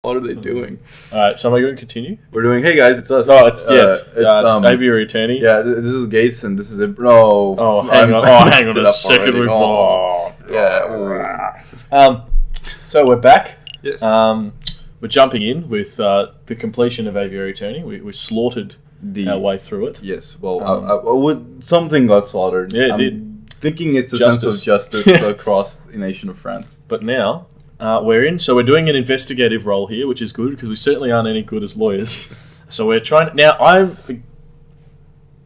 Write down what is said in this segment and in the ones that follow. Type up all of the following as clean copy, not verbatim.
What are they doing? Alright, so am I going to continue? We're doing, hey guys, it's us. No, it's Aviary Attorney. Yeah, this is Gates and this is Ibrahim. Oh, hang on a second. So we're back. Yes. We're jumping in with the completion of Aviary Attorney. We slaughtered our way through it. Yes, well, I would, something got slaughtered. Yeah, it did. Thinking it's a sense of justice across the nation of France. But now... we're in, so we're doing an investigative role here, which is good because we certainly aren't any good as lawyers. So we're trying now.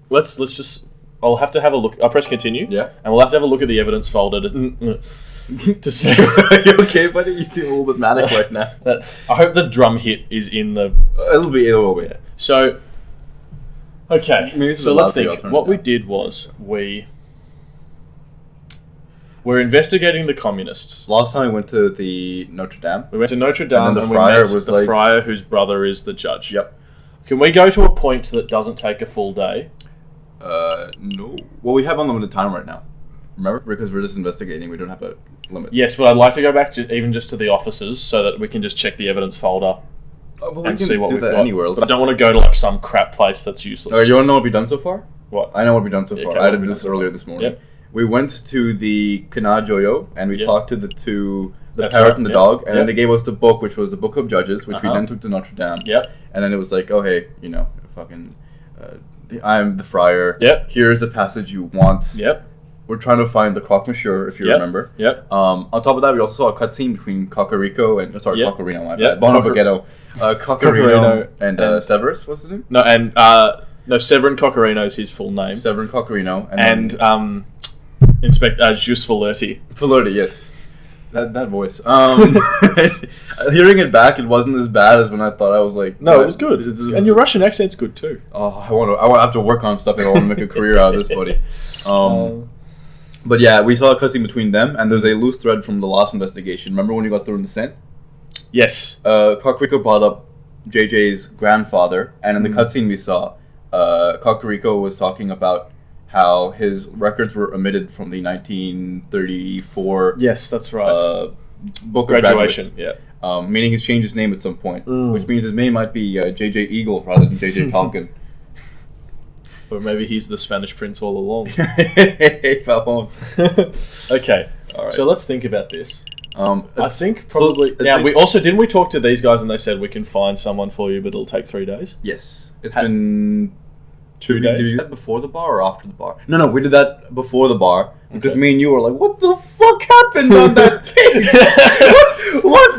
Let's just. I'll have to have a look. I'll press continue. Yeah, and we'll have to have a look at the evidence folder to see. Are you okay, buddy? You seem a little bit manic right now. I hope the drum hit is in the. It'll be. Yeah. So. Okay. So let's think. What we did was we're investigating the communists. Last time we went to the Notre Dame. We went to Notre Dame and the friar was the friar whose brother is the judge. Yep. Can we go to a point that doesn't take a full day? No. Well, we have unlimited time right now. Remember? Because we're just investigating. We don't have a limit. Yes, but I'd like to go back to even just to the offices so that we can just check the evidence folder and see what we've got. Anywhere else. But I don't want to go to like some crap place that's useless. You want to know what we've done so far? What? I know what we've done so far. I did this earlier this morning. Yep. We went to the Kanajoyo and we talked to the parrot and the dog, and then they gave us the book, which was the Book of Judges, which we then took to Notre Dame. Yep. And then it was like, oh hey, fucking, I'm the friar. Yep. Here's the passage you want. Yep. We're trying to find the croque monsieur, if you remember. Yep. On top of that, we also saw a cutscene between Cocorino and Cocorino and Severus. What's his name? No, Severin Cocorino is his full name. Severin Cocorino and Inspector Jus Valerti. Valerti, yes. That voice. Hearing it back, it wasn't as bad as when I thought. I was like, no, it was good. And your Russian accent's good too. Oh, I have to work on stuff if I want to make a career out of this, buddy. But yeah, we saw a cutscene between them, and there's a loose thread from the last investigation. Remember when you got through in the scent? Yes. Cocorino brought up JJ's grandfather, and in the cutscene we saw, Cocorino was talking about how his records were omitted from the 1934 yes, that's right. Book of Graduation. Yeah. Meaning he's changed his name at some point, which means his name might be JJ Eagle rather than JJ Falcon. Or maybe he's the Spanish prince all along. Hey, Falcon. Okay, all right. So let's think about this. I think probably... So, we also... Didn't we talk to these guys and they said we can find someone for you, but it'll take 3 days? Yes. It's been... 2 days? Did we do that before the bar or after the bar? No, we did that before the bar because me and you were like, "What the fuck happened on that case? Where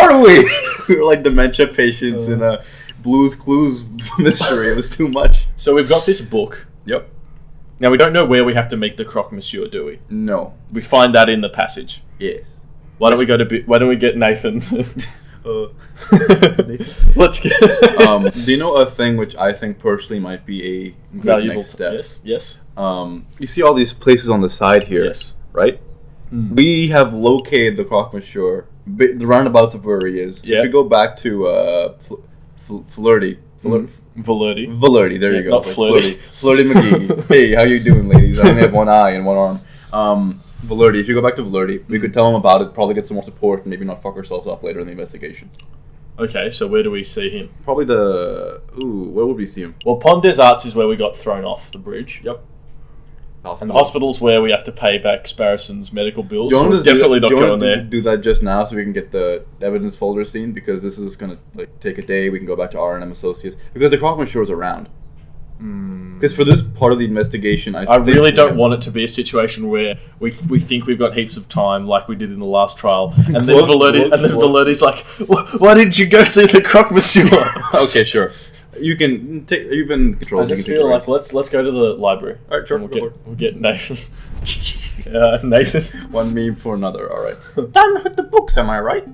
are we?" We were like dementia patients in a Blue's Clues mystery. It was too much. So we've got this book. Yep. Now we don't know where we have to meet the croque monsieur, do we? No. We find that in the passage. Yes. Why don't we get Nathan? Let's get. Do you know a thing which I think personally might be a valuable next step? Yes. You see all these places on the side here, yes, right? We have located the croque monsieur, the roundabouts of where he is. Yeah. If you go back to Valerti. Valerti, there you go. Not Flirty. Flirty McGee. Hey, how you doing, ladies? I only have one eye and one arm. Valerti. If you go back to Valerti, we could tell him about it, probably get some more support, and maybe not fuck ourselves up later in the investigation. Okay, so where do we see him? Probably where would we see him? Well, Pont des Arts is where we got thrown off the bridge. Yep. And the hospital's where we have to pay back Sparrison's medical bills. So we're definitely not going there. Do that just now so we can get the evidence folder seen, because this is going to take a day. We can go back to R&M Associates because the croque monsieur is around. Because for this part of the investigation, I really don't want it to be a situation where we think we've got heaps of time, like we did in the last trial, and then Valerti's like, "Why didn't you go see the croque monsieur?" Okay, sure. You've been controlled. I just feel like let's go to the library. All right, sure. We'll get Nathan. Nathan. One meme for another. All right. Done with the books, am I right?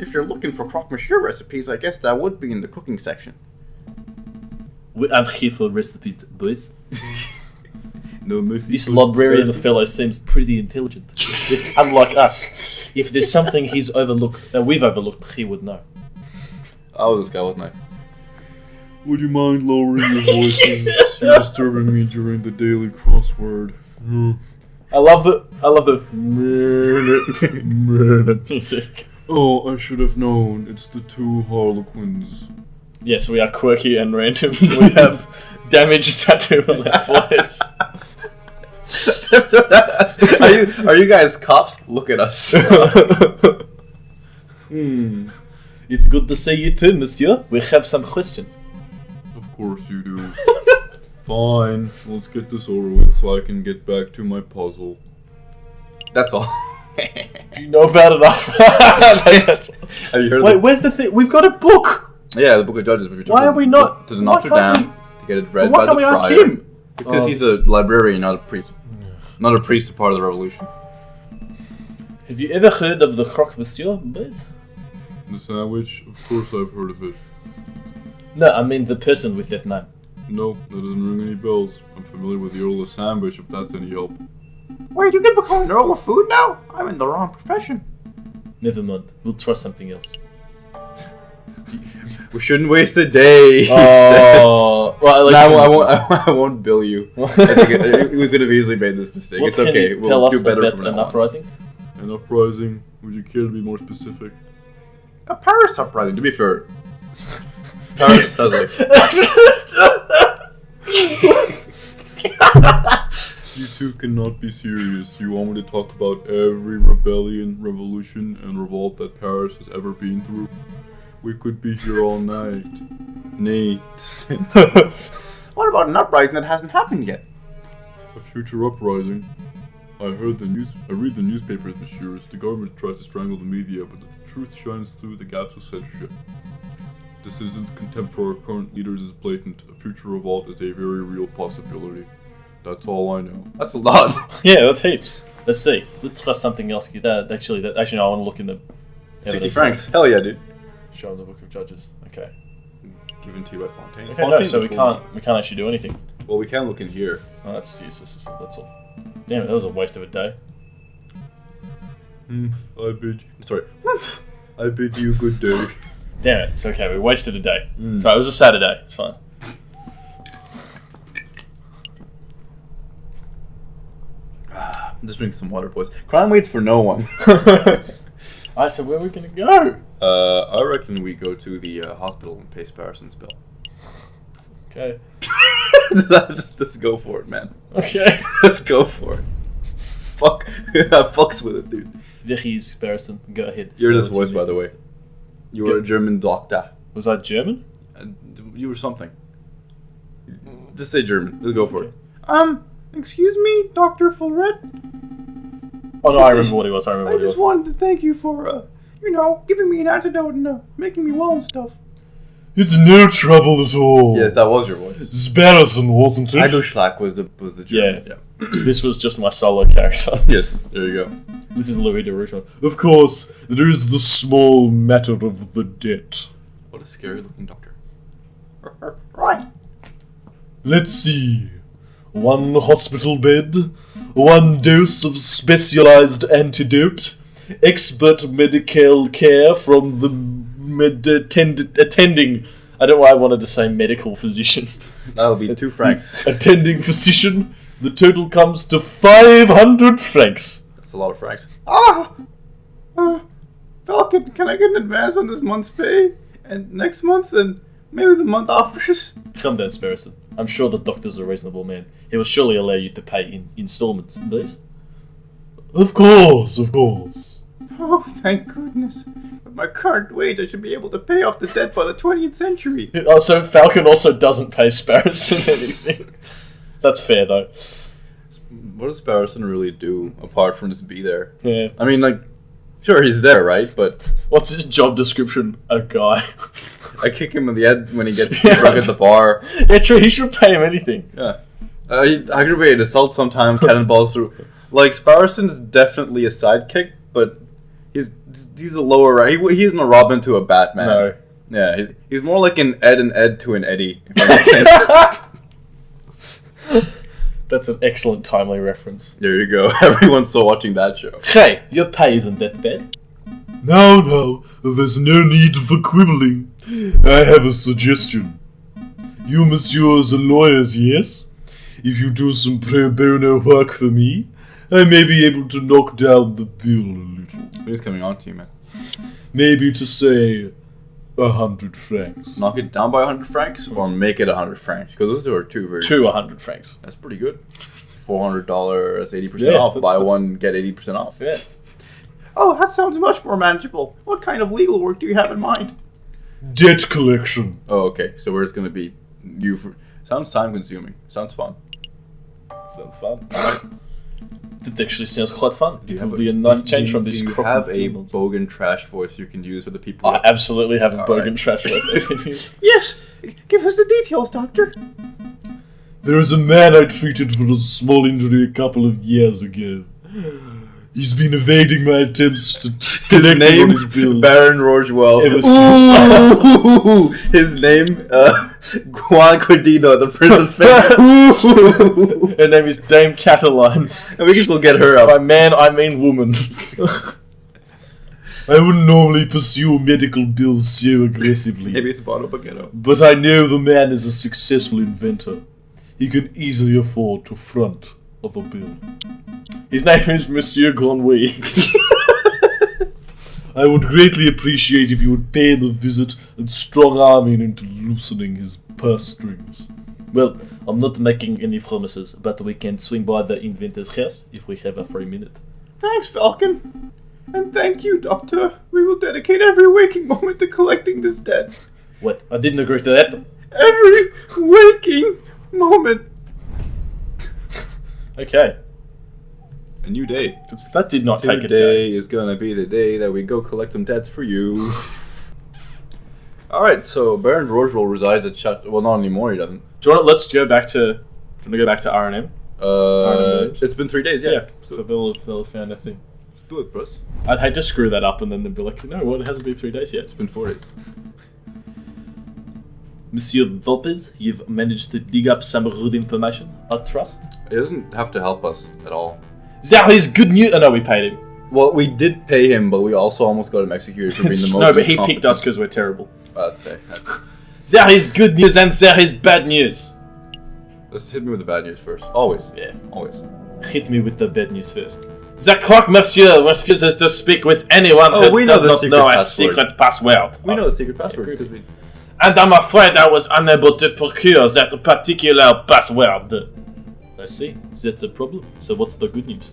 If you're looking for croque monsieur recipes, I guess that would be in the cooking section. I'm here for recipes, boys. No mercy. This librarian fellow seems pretty intelligent. Unlike us. If there's something we've overlooked, he would know. I was this guy, wasn't I? Would you mind lowering your voices? You're disturbing me during the daily crossword. I love the music. Oh, I should have known. It's the two Harlequins. Yes, we are quirky and random. We have damaged tattoo on our foreheads. Are you guys cops? Look at us. It's good to see you too, monsieur. We have some questions. Of course you do. Fine, let's get this over with so I can get back to my puzzle. That's all. Do you know about it? Have you heard Wait, where's the thing? We've got a book. Yeah, the Book of Judges. Why are we not to the Notre Dame to get it read by the friar? Why can't we ask him? Because he's a librarian, not a priest. Not a priest, a part of the revolution. Have you ever heard of the croque monsieur, boys? The sandwich? Of course I've heard of it. No, I mean the person with that name. Nope, that doesn't ring any bells. I'm familiar with the Earl of Sandwich, if that's any help. Wait, you can become an Earl of Food now? I'm in the wrong profession. Never mind. We'll try something else. We shouldn't waste a day. He Oh, says. well, I won't bill you. I think we could have easily made this mistake. What it's can okay. you We'll tell do us better about from an now on. uprising? An uprising? Would you care to be more specific? A Paris uprising. To be fair, Paris has like. You two cannot be serious. You want me to talk about every rebellion, revolution, and revolt that Paris has ever been through? We could be here all night. Nate. What about an uprising that hasn't happened yet? A future uprising? I read the newspapers, messieurs. The government tries to strangle the media, but the truth shines through the gaps of censorship. The citizens' contempt for our current leaders is blatant. A future revolt is a very real possibility. That's all I know. That's a lot. Yeah, that's heaps. Let's see. Let's try something else. Actually, no, I want to look in the 60 francs. Hell yeah, dude. Show them the Book of Judges. Okay. Given to you by Fontaine. Okay, no, Fontaine's so a we cool can't actually do anything. name. Well, we can look in here. Oh, that's useless. That's all. Damn it, that was a waste of a day. I bid you good day. Damn it. It's okay. We wasted a day. So it was a Saturday. It's fine. Just drink some water, boys. Crime waits for no one. Alright, so where are we gonna go? I reckon we go to the hospital and pay Sparrison's bill. Okay. Let's go for it, man. Okay. Let's go for it. Fuck. Fucks with it, dude. Vicky Sparrison, go ahead. You're Say this what voice, you by the need way. to say. You were a German doctor. Was that German? You were something. Just say German. Let's go for it. Excuse me, Dr. Fulred? Oh no, I remember what he was. I just wanted to thank you for, giving me an antidote and making me well and stuff. It's no trouble at all. Yes, that was your voice. Sparrison, wasn't it? Heidelschlag was the German. Yeah. This was just my solo character. Yes, there you go. This is Louis de Rougemont. Of course, there is the small matter of the debt. What a scary looking doctor. Right. Let's see. 1 hospital bed, 1 dose of specialized antidote, expert medical care from the attending. I don't know why I wanted to say medical physician. That'll be 2 francs. Attending physician. The total comes to 500 francs. That's a lot of francs. Falcon, can I get an advance on this month's pay? And next month's and maybe the month after's? Calm down, Sparrison. I'm sure the doctor's a reasonable man. He will surely allow you to pay in installments, please. Of course, of course. Oh, thank goodness. With my current wage, I should be able to pay off the debt by the 20th century. Also, Falcon also doesn't pay Sparrison anything. That's fair, though. What does Sparrison really do apart from just be there? Yeah. I mean, like, sure, he's there, right? But What's his job description? A guy. I kick him in the head when he gets too drunk at the bar. Yeah, true. He should pay him anything. Yeah. Aggravated assault sometimes, cannonballs through. Like, Sparrison's definitely a sidekick, but he's a lower rank. He isn't a Robin to a Batman. No. Yeah, he's more like an Ed and Ed to an Eddie. If that makes sense. That's an excellent timely reference. There you go. Everyone's still watching that show. Hey, your pay isn't that bad. No, there's no need for quibbling. I have a suggestion. You messieurs are lawyers, yes? If you do some pro bono work for me, I may be able to knock down the bill a little. Who's coming on to you, man? Maybe to say 100 francs. Knock it down by 100 francs or make it 100 francs? Because those are two very... 200 francs. That's pretty good. $400, that's 80% Yeah, off. Buy that's- one, get 80% off. Yeah. Oh, that sounds much more manageable. What kind of legal work do you have in mind? Debt collection. Oh, okay. So where's going to be you for... Sounds time consuming. Sounds fun. Sounds fun. That actually sounds quite fun. It have would be a nice do change you- from this Do you croque have a monsieur nonsense. bogan trash voice you can use for the people? I absolutely have a All bogan right. trash voice I can use. Yes! Give us the details, Doctor. There is a man I treated for a small injury a couple of years ago. He's been evading my attempts to His collect name, on his bill. Baron Rorgewell. Ever Ooh, his name, Juan Cordino, the Prince of Spain. Her name is Dame Cataline. And we can still get her By up. man, I mean woman. I wouldn't normally pursue medical bills so aggressively, Maybe it's Bono Baguetto. but I know the man is a successful inventor. He can easily afford to front of a bill. His name is Monsieur Grenouille. I would greatly appreciate if you would pay him a visit and strong-arm him into loosening his purse strings. Well, I'm not making any promises, but we can swing by the inventor's house if we have a free minute. Thanks, Falcon. And thank you, Doctor. We will dedicate every waking moment to collecting this debt. What? I didn't agree to that. Every waking moment. Okay. A new day. That did not take a day. Today is gonna be the day that we go collect some debts for you. Alright, so Baron Rorgewell resides at well, not anymore, he doesn't. Do you want? Let's go back to. Do you want to go back to R&M? It's been 3 days, yeah. So they'll have found a thing. Let's do it, bros. I'd hate to screw that up and then they'd be like, no, well, it hasn't been 3 days yet. It's been 4 days. Monsieur Lopez, you've managed to dig up some rude information, I trust. It doesn't have to help us at all. That is good news. Oh no, we paid him. Well, we did pay him, but we also almost got him executed for being the most No, but he picked incompetent- us because we're terrible. Okay, that's... There is good news and there is bad news. Let's hit me with the bad news first. Always. Yeah. Always. Hit me with the bad news first. The croque monsieur refuses to speak with anyone Oh, who we know does the not secret know a password. secret password. We know the secret password good. because we... And I'm afraid I was unable to procure that particular password. I see. That's a problem. So what's the good news?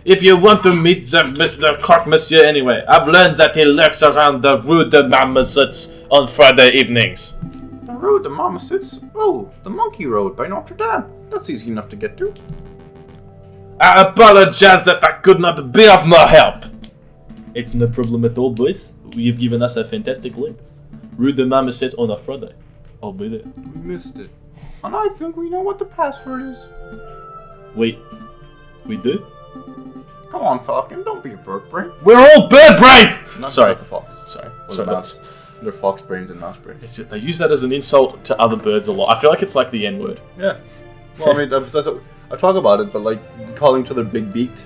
If you want to meet the croque monsieur anyway, I've learned that he lurks around the Rue de Marmousets on Friday evenings. The road to Mama sits. Oh, the Monkey Road by Notre Dame. That's easy enough to get to. I apologize that I could not be of more help. It's no problem at all, boys. You've given us a fantastic lead. Rue de Marmousets on a Friday. I'll be there. We missed it. And I think we know what the password is. Wait, we do? Come on, Falcon. Don't be a bird brain. We're all bird brains! Not Sorry. not the fox. Sorry. Or Sorry. the mouse. They're fox brains and mouse brains. It's just, they use that as an insult to other birds a lot. I feel like it's like the N-word. Yeah. Well, I mean, I talk about it, but like calling each other big beaked,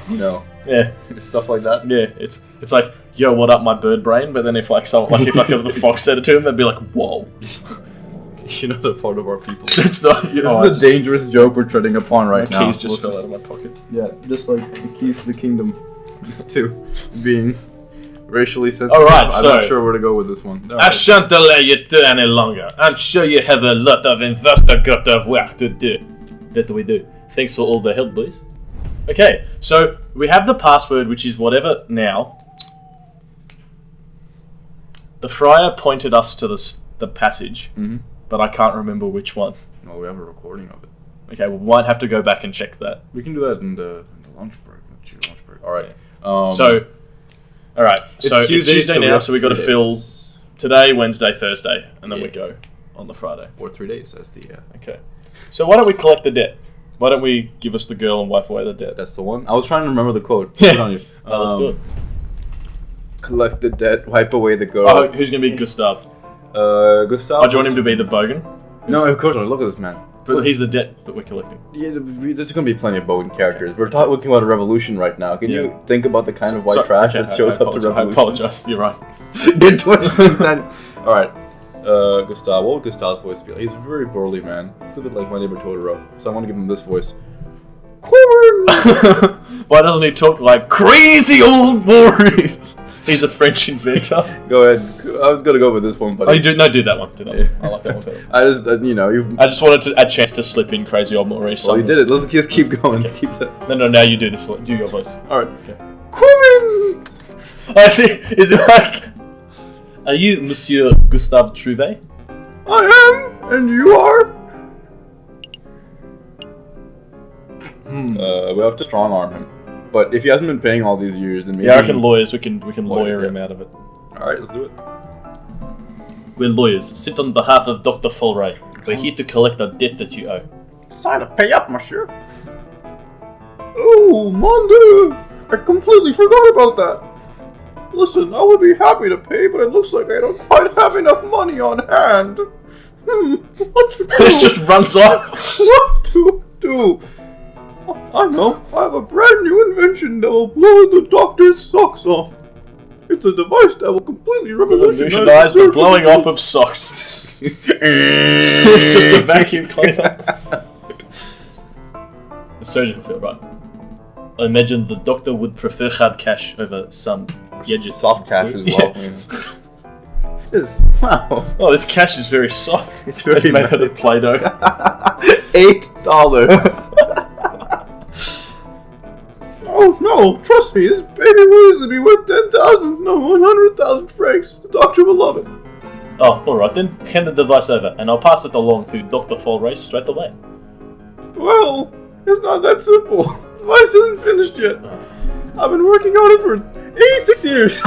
you know, Yeah, stuff like that. yeah. It's like, yo, what up, my bird brain? But then if like someone, if the fox said it to him, they'd be like, whoa. You're not a part of our people. It's not. You This know, is a dangerous joke we're treading upon right now. keys just fell out of my pocket. Yeah, just like the keys to the kingdom to being racially sensitive. Alright, I'm so- not sure where to go with this one. I Alright. shan't delay you two any longer. I'm sure you have a lot of investigative work to do. That we do. Thanks for all the help, boys. Okay, so we have the password, which is whatever now. The friar pointed us to the passage, Mhm. but I can't remember which one. Well, we have a recording of it. Okay, we might have to go back and check that. We can do that in the lunch break. Lunch break. Alright. So, alright, so it's Tuesday so we now, have so we got to 3 fill days. today, Wednesday, Thursday, and then we Yeah. go on the Friday. Or 3 days, that's the, Okay. So why don't we collect the debt? Why don't we give us the girl and wipe away the debt? that's the one. I was trying to remember the quote. Yeah. Good on you. No, let's do it. Collect the debt, wipe away the girl. Oh, who's going to be Gustav? Gustav. Oh, do you want him to be the bogan? No, of course not. Look at this man. But he's the debt that we're collecting. Yeah, there's going to be plenty of bogan characters. We're talking about a revolution right now. Can Yeah. you think about the kind of white Sorry, trash okay, that shows up to I revolution? apologize. You're right. Good twist. Alright. Gustav. What would Gustav's voice be like? He's a very burly man. It's a bit like my neighbor Totoro. So I want to give him this voice. Why doesn't he talk like crazy old warriors? He's a French inventor. Go ahead. I was gonna go with this one, but Oh, you do that one. Do that one. I like that one better. I just you. I just wanted a chance to slip in crazy old Maurice. Well, you did it. Let's just keep going. Okay. Keep that. No, now you do this. Do your voice. All right. Okay. Quimmin! I see. Is it like? Are you Monsieur Gustave Trouvé? I am, and you are? We have to strong arm him. But if he hasn't been paying all these years, then maybe... Yeah, I reckon lawyers. We can lawyer him out of it. Alright, let's do it. We're lawyers. Sit on behalf of Dr. Folray. We're here to collect a debt that you owe. Sign to pay up, monsieur. Oh, mon dieu! I completely forgot about that. Listen, I would be happy to pay, but it looks like I don't quite have enough money on hand. What to do? This just runs off. What to do? I know. I have a brand new invention that will blow the doctor's socks off. It's a device that will completely revolutionize the blowing off of socks. It's just a vacuum cleaner. The surgeon will feel right. I imagine the doctor would prefer hard cash over some gadget. Soft cash as well. Wow. Oh, this cash is very soft. It's very made out of Play-Doh. $8. Oh no, trust me, this baby will easily be worth 10,000, no 100,000 francs. The doctor will love it. Oh, alright then. Hand the device over, and I'll pass it along to Dr. Folray straight away. Well, it's not that simple. The device isn't finished yet. I've been working on it for 86 years.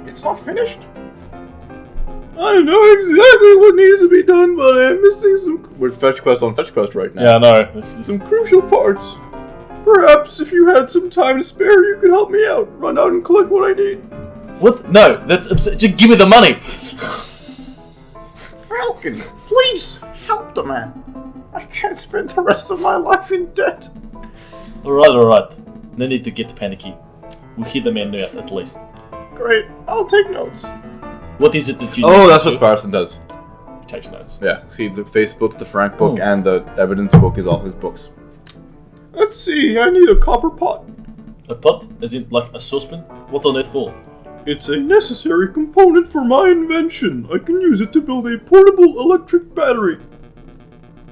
It's not finished? I know exactly what needs to be done, but I'm missing some... We're fetch quest on fetch quest right now. Yeah, I know. This is... some crucial parts. Perhaps if you had some time to spare, you could help me out. Run out and collect what I need. What? No, that's absurd. Just give me the money. Falcon, please help the man. I can't spend the rest of my life in debt. Alright. No need to get panicky. We'll hear the man out at least. Great, I'll take notes. What is it that you Oh, need that's to what do? Sparson does. He takes notes. Yeah, see, the Facebook, the Frank book, Oh. and the evidence book is all his books. Let's see, I need a copper pot. A pot? As in, like, a saucepan? What on earth for? It's a necessary component for my invention. I can use it to build a portable electric battery.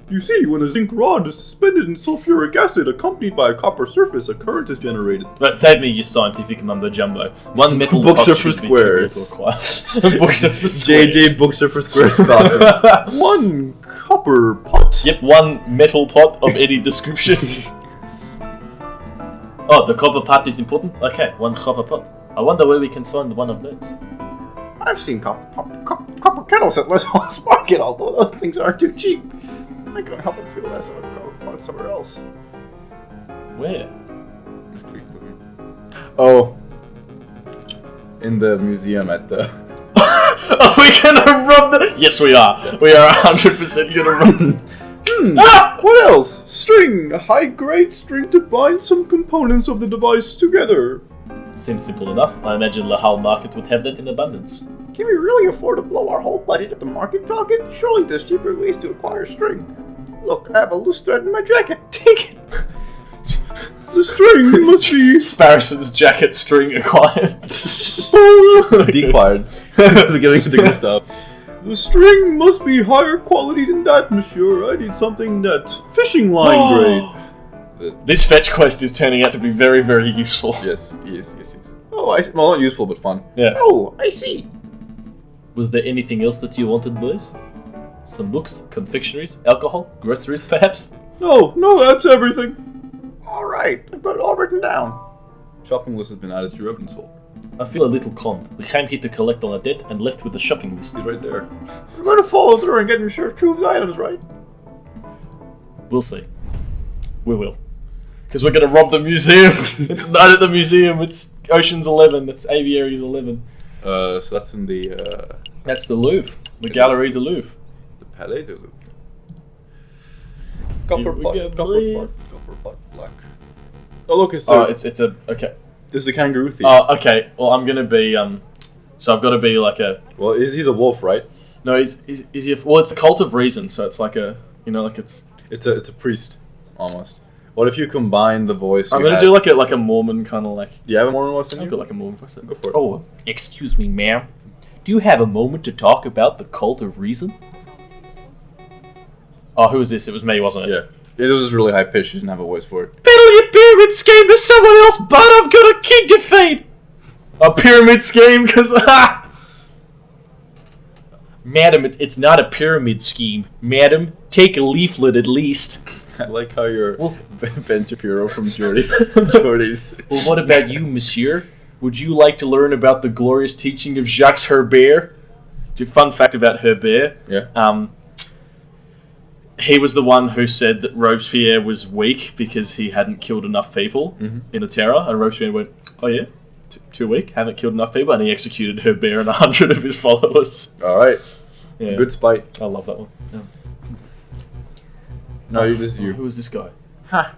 You see, when a zinc rod is suspended in sulfuric acid accompanied by a copper surface, a current is generated. Right, save me your scientific mumbo jumbo. One metal Books pot are for should be trivial to squares. acquire. Books are for squares. JJ Books are for Squares Falcon. One copper pot. Yep, one metal pot of any description. Oh, the copper pot is important? Okay, one copper pot. I wonder where we can find one of those. I've seen copper kettles at Les Halls Market, although those things aren't too cheap. I can't help but feel less of a copper pot somewhere else. Where? Oh. In the museum at the... Are we gonna rub the... Yes, we are. We are 100% gonna rub the... What else? String! A high-grade string to bind some components of the device together. Seems simple enough. I imagine the Hull market would have that in abundance. Can we really afford to blow our whole budget at the market, Falcon? Surely there's cheaper ways to acquire string. Look, I have a loose thread in my jacket. Take it! The string must be... Sparrison's jacket string acquired. Decquired. We're getting into good stuff. The string must be higher quality than that, monsieur. I need something that's fishing line grade. This fetch quest is turning out to be very, very useful. Yes. Oh, I see. Well, not useful, but fun. Yeah. Oh, I see. Was there anything else that you wanted, boys? Some books, confectionaries, alcohol, groceries, perhaps? No, that's everything. Alright, I've got it all written down. Shopping list has been added to your evidence folder. I feel a little conned. We came here to collect on a debt and left with a shopping list. He's right there. I'm going to follow through and get sure Truth's items right. We'll see. We will. Because we're going to rob the museum. It's not at the museum. It's Ocean's 11. It's Aviary's 11. So that's in the... That's the Louvre. The It Galerie de Louvre. the Palais de Louvre. Copper we pot, go, copper boys. pot, black. Oh look, it's Oh, it's a... Okay. This is a kangaroo thief. Oh, okay. Well, I'm going to be... So I've got to be like a... Well, he's a wolf, right? No, is he... Well, it's a cult of reason, so it's like a... You know, like it's... It's a priest, almost. What if you combine the voice? I'm gonna do like a Mormon kind of like. Do you have a Mormon voice in I've you? got like a Mormon voice. Go for it. Oh, excuse me, ma'am. Do you have a moment to talk about the cult of reason? Oh, who was this? It was me, wasn't it? Yeah. It was just really high pitched. You didn't have a voice for it. Peddle your pyramid scheme to someone else, but I've got a kid to feed. A pyramid scheme, because Madam, it's not a pyramid scheme. Madam, take a leaflet at least. I like how you're Ben Shapiro from Jordy's. Well, what about you, monsieur? Would you like to learn about the glorious teaching of Jacques Herbert? Fun fact about Herbert. Yeah. He was the one who said that Robespierre was weak because he hadn't killed enough people in the Terror, and Robespierre went, "Oh yeah, too weak, haven't killed enough people," and he executed Herbert and 100 of his followers. All right. Yeah. Good spite. I love that one. Yeah. No, this is you. Who is this guy? Ha.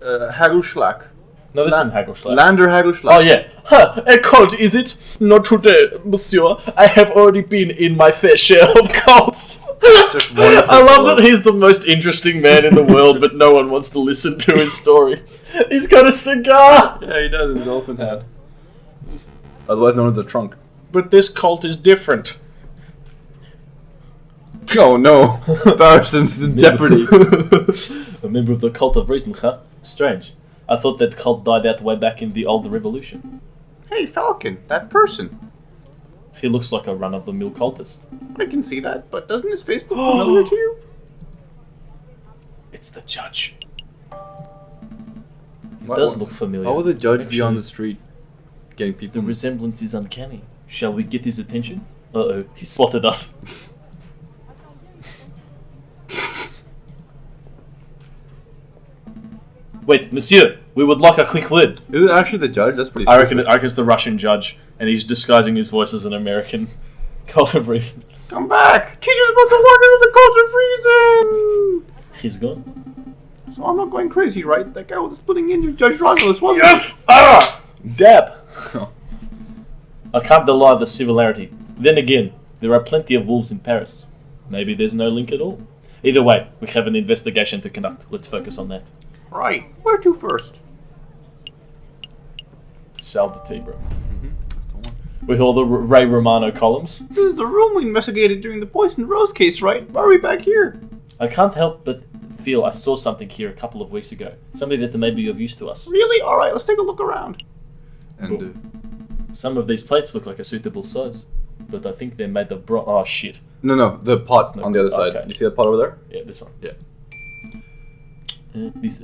Hagelschlag. No, this isn't Hagelschlag. Lander Hagelschlag. Oh yeah. A cult, is it? Not today, monsieur. I have already been in my fair share of cults. I love that he's the most interesting man in the world, but no one wants to listen to his stories. He's got a cigar! Yeah, he does in his elephant hat. Otherwise known as a trunk. But this cult is different. Oh no. Sparrison's in jeopardy. A member of the cult of reason, huh? Strange. I thought that cult died out way back in the old revolution. Hey, Falcon, that person. He looks like a run-of-the-mill cultist. I can see that, but doesn't his face look familiar to you? It's the judge. It Why- does why- look familiar. How will the judge be on Actually, the street getting people? The resemblance is uncanny. Shall we get his attention? Uh-oh, he spotted us. Wait, monsieur, we would like a quick word. Is it actually the judge? That's pretty I stupid. reckon it's the Russian judge, and he's disguising his voice as an American cult of reason. Come back! Teach us about the wonder of the cult of reason! He's gone. So I'm not going crazy, right? That guy was splitting into Judge Rosales, wasn't Yes! Ah! Dab! I can't deny the similarity. Then again, there are plenty of wolves in Paris. Maybe there's no link at all. Either way, we have an investigation to conduct. Let's focus on that. he? Right. Where to first? Sal de Tigre. With all the Ray Romano columns. This is the room we investigated during the Poison Rose case, right? Why are we back here? I can't help but feel I saw something here a couple of weeks ago. Something that may be of use to us. Really? Alright, let's take a look around. And Some of these plates look like a suitable size, but I think they're made of bronze. Oh shit. no, the pot's No, on the other side. okay. You see that pot over there? Yeah, this one. Yeah. This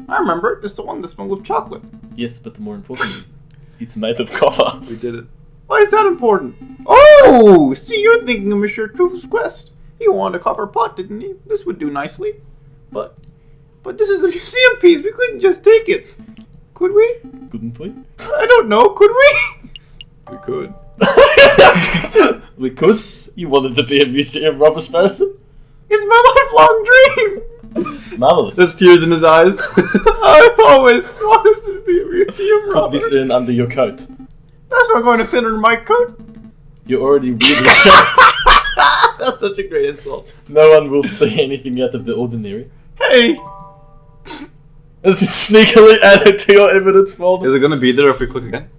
I remember it. It's the one that smells of chocolate. Yes, but more importantly, it's made of copper. We did it. Why is that important? Oh! See, you're thinking of Monsieur Truth's quest. He wanted a copper pot, didn't he? This would do nicely. But this is a museum piece. We couldn't just take it. Could we? Couldn't we? I don't know. Could we? We could. We could. You wanted to be a museum robber, Sparrison? It's my lifelong dream. Marvelous. There's tears in his eyes. I've always wanted to be a museum Put robber. this in under your coat. That's not going to fit under my coat. You're already weirdly shaped. That's such a great insult. No one will see anything out of the ordinary. Hey, As you sneakily add it to your evidence folder. Is it gonna be there if we click again?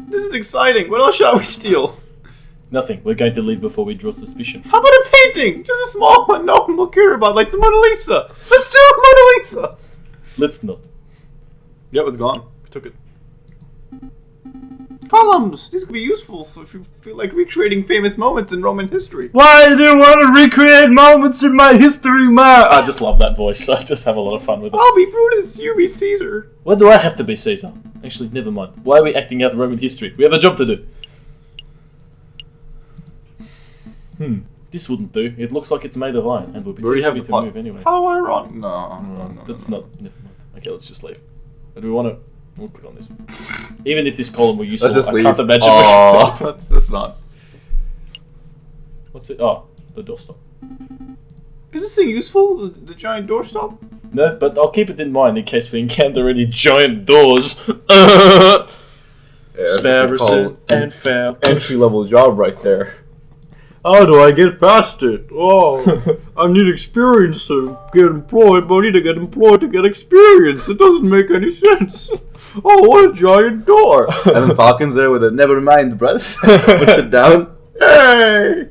this is exciting. What else shall we steal? Nothing. We're going to leave before we draw suspicion. How about a painting? Just a small one no one will care about, like the Mona Lisa. Let's steal the Mona Lisa. Let's not. Yep, it's gone. We took it. Columns. These could be useful if you feel like recreating famous moments in Roman history. Why do you want to recreate moments in my history, man? I just love that voice. I just have a lot of fun with it. I'll be Brutus. You be Caesar. Why do I have to be Caesar? Actually, never mind. Why are we acting out Roman history? We have a job to do. This wouldn't do. It looks like it's made of iron and would be We already too have heavy the to pot. move anyway. How ironic. No. That's not. Never mind. Okay, let's just leave. Do we want to? We'll click on this. Even if this column were useful, Let's just I leave. can't imagine. Oh, that's not. What's it? Oh, the doorstop. Is this thing useful? The giant doorstop? No, but I'll keep it in mind in case we encounter any giant doors. Yeah, that's what you Sparrison call and Foul. entry level job right there. How do I get past it? Oh, I need experience to get employed, but I need to get employed to get experience. It doesn't make any sense. Oh, what a giant door. And then Falcon's there with a never mind, bruh. Puts it down. Hey!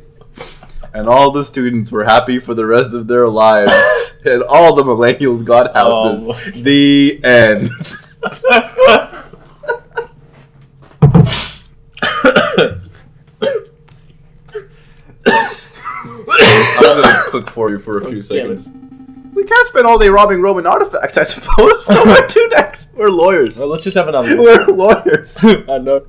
And all the students were happy for the rest of their lives. And all the millennials got houses. Oh, The end. I'm gonna cook for you for a few seconds. We can't spend all day robbing Roman artifacts, I suppose. So we're two next. We're lawyers. Well, let's just have another one. We're lawyers. I know.